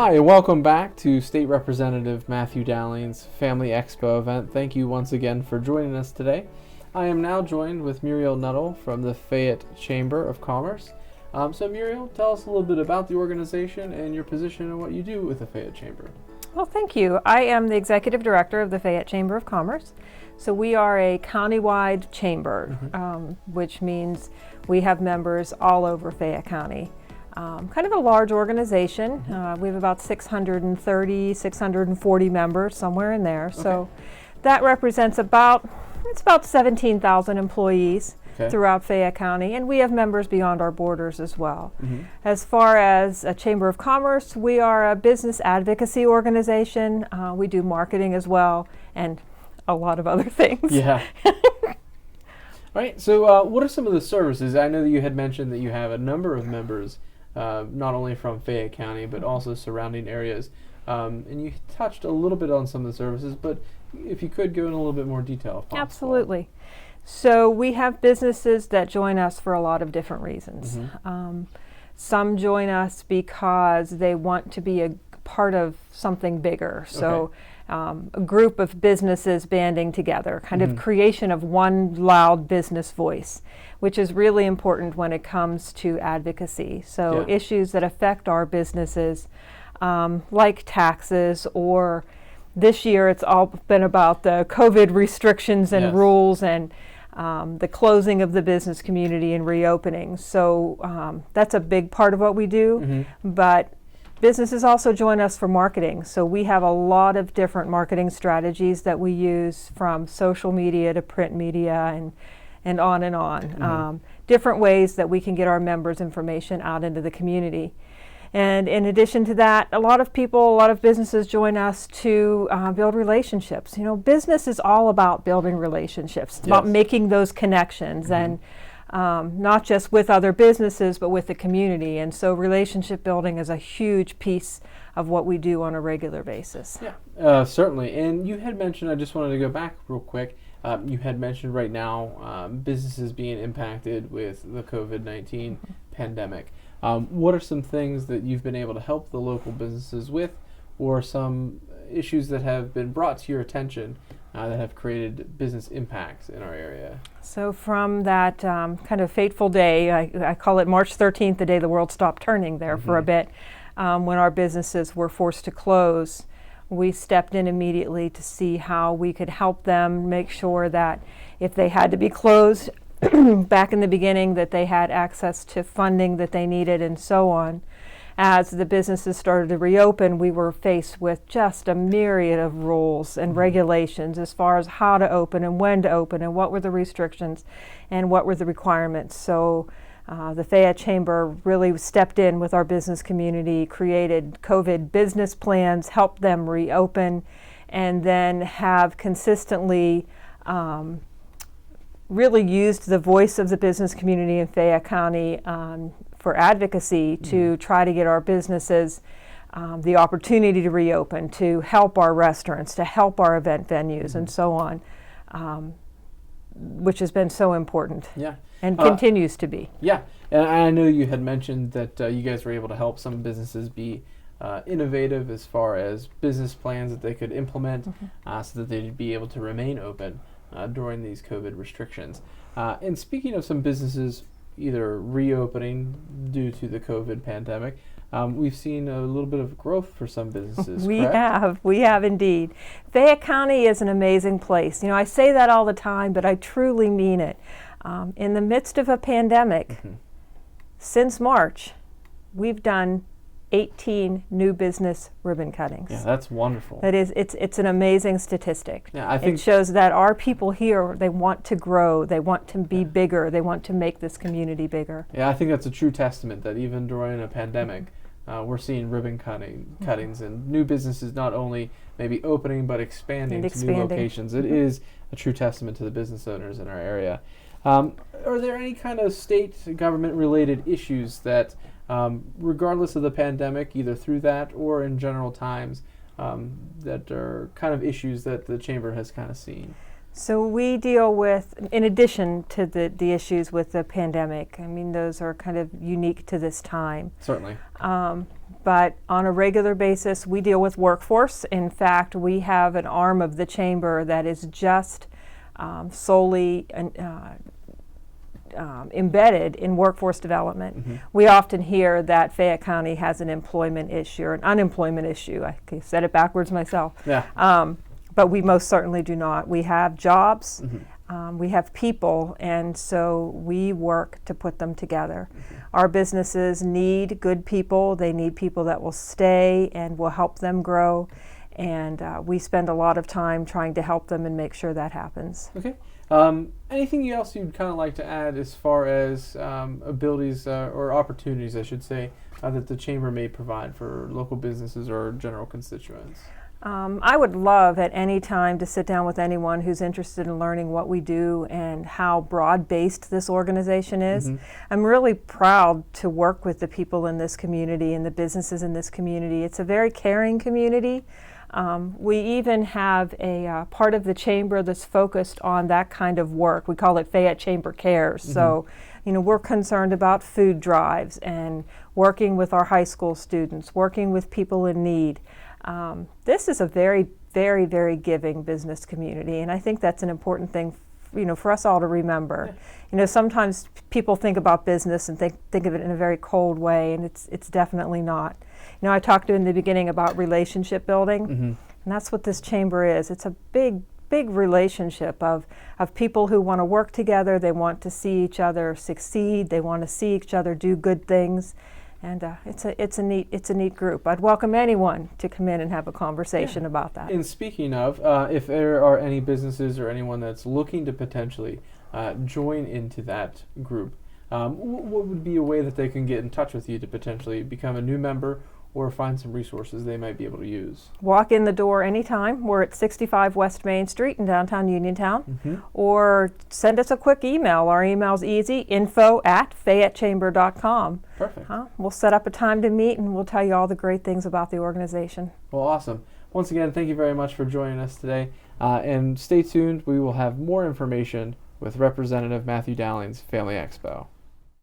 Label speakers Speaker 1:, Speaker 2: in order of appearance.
Speaker 1: Hi, welcome back to State Representative Matthew Dowling's Family Expo event. Thank you once again for joining us today. I am now joined with Muriel Nuttall from the Fayette Chamber of Commerce. So Muriel, tell us a little bit about the organization and your position and what you do with the Fayette Chamber.
Speaker 2: Well, thank you. I am the Executive Director of the Fayette Chamber of Commerce. So we are a countywide chamber, which means we have members all over Fayette County. Kind of a large organization. We have about 630, 640 members, somewhere in there. Okay. So that represents about 17,000 employees throughout Fayette County, and we have members beyond our borders as well. As far as a Chamber of Commerce, we are a business advocacy organization. We do marketing as well, and a lot of other things.
Speaker 1: Yeah. All right, so what are some of the services? I know that you had mentioned that you have a number of members, not only from Fayette County, but also surrounding areas. And you touched a little bit on some of the services, but if you could go in a little bit more detail, if possible.
Speaker 2: Absolutely. So we have businesses that join us for a lot of different reasons. Some join us because they want to be a part of something bigger. So a group of businesses banding together, kind of creation of one loud business voice, which is really important when it comes to advocacy. So issues that affect our businesses, like taxes, or this year it's all been about the COVID restrictions and rules and the closing of the business community and reopening. So that's a big part of what we do, but businesses also join us for marketing. So we have a lot of different marketing strategies that we use, from social media to print media and on and on. Different ways that we can get our members' information out into the community. And in addition to that, a lot of businesses join us to build relationships. You know, business is all about building relationships. It's about making those connections, and not just with other businesses, but with the community. And so relationship building is a huge piece of what we do on a regular basis.
Speaker 1: Yeah, certainly. And you had mentioned, I just wanted to go back real quick, you had mentioned right now businesses being impacted with the COVID-19 pandemic. What are some things that you've been able to help the local businesses with, or some issues that have been brought to your attention that have created business impacts in our area?
Speaker 2: So from that kind of fateful day, I call it March 13th, the day the world stopped turning there for a bit, when our businesses were forced to close, we stepped in immediately to see how we could help them, make sure that if they had to be closed back in the beginning, that they had access to funding that they needed, and so on. As the businesses started to reopen, we were faced with just a myriad of rules and regulations as far as how to open and when to open and what were the restrictions and what were the requirements. So the Fayette Chamber really stepped in with our business community, created COVID business plans, helped them reopen, and then have consistently really used the voice of the business community in Fayette County for advocacy to try to get our businesses the opportunity to reopen, to help our restaurants, to help our event venues, and so on, which has been so important and continues to be.
Speaker 1: Yeah, and I know you had mentioned that you guys were able to help some businesses be innovative as far as business plans that they could implement so that they'd be able to remain open during these COVID restrictions. And speaking of some businesses either reopening due to the COVID pandemic, we've seen a little bit of growth for some businesses.
Speaker 2: We have indeed. Fayette County is an amazing place. You know, I say that all the time, but I truly mean it. In the midst of a pandemic, since March, we've done 18 new business ribbon cuttings.
Speaker 1: Yeah, that's wonderful.
Speaker 2: That is, it's an amazing statistic.
Speaker 1: Yeah, I think
Speaker 2: it shows that our people here, they want to grow, they want to be bigger, they want to make this community bigger.
Speaker 1: Yeah, I think that's a true testament that even during a pandemic, we're seeing ribbon cuttings and new businesses not only maybe opening but expanding to new locations. It is a true testament to the business owners in our area. Are there any kind of state government related issues that regardless of the pandemic, either through that or in general times, that are kind of issues that the Chamber has kind of seen?
Speaker 2: So we deal with, in addition to the issues with the pandemic, I mean, those are kind of unique to this time.
Speaker 1: Certainly.
Speaker 2: But on a regular basis, we deal with workforce. In fact, we have an arm of the chamber that is just solely embedded in workforce development.
Speaker 1: Mm-hmm.
Speaker 2: We often hear that Fayette County has an employment issue or an unemployment issue. I said it backwards myself.
Speaker 1: Yeah.
Speaker 2: But we most certainly do not. We have jobs,
Speaker 1: Mm-hmm.
Speaker 2: we have people, and so we work to put them together.
Speaker 1: Mm-hmm.
Speaker 2: Our businesses need good people. They need people that will stay and will help them grow. And we spend a lot of time trying to help them and make sure that happens.
Speaker 1: Okay. Anything else you'd kind of like to add as far as abilities or opportunities, I should say, that the Chamber may provide for local businesses or general constituents?
Speaker 2: I would love at any time to sit down with anyone who's interested in learning what we do and how broad-based this organization is.
Speaker 1: Mm-hmm.
Speaker 2: I'm really proud to work with the people in this community and the businesses in this community. It's a very caring community. We even have a part of the chamber that's focused on that kind of work. We call it Fayette Chamber Cares.
Speaker 1: Mm-hmm.
Speaker 2: So, we're concerned about food drives and working with our high school students, working with people in need. This is a very, very, very giving business community, and I think that's an important thing, for us all to remember. Yeah. Sometimes people think about business and think of it in a very cold way, and it's definitely not. I talked in the beginning about relationship building,
Speaker 1: Mm-hmm.
Speaker 2: and that's what this chamber is. It's a big, big relationship of people who want to work together. They want to see each other succeed. They want to see each other do good things. And it's a neat group. I'd welcome anyone to come in and have a conversation about that.
Speaker 1: And speaking of, if there are any businesses or anyone that's looking to potentially join into that group, what would be a way that they can get in touch with you to potentially become a new member or find some resources they might be able to use?
Speaker 2: Walk in the door anytime. We're at 65 West Main Street in downtown Uniontown.
Speaker 1: Mm-hmm.
Speaker 2: Or send us a quick email. Our email's easy, info@fayettechamber.com.
Speaker 1: Perfect.
Speaker 2: We'll set up a time to meet and we'll tell you all the great things about the organization.
Speaker 1: Well, awesome. Once again, thank you very much for joining us today. And stay tuned. We will have more information with Representative Matthew Dowling's Family Expo.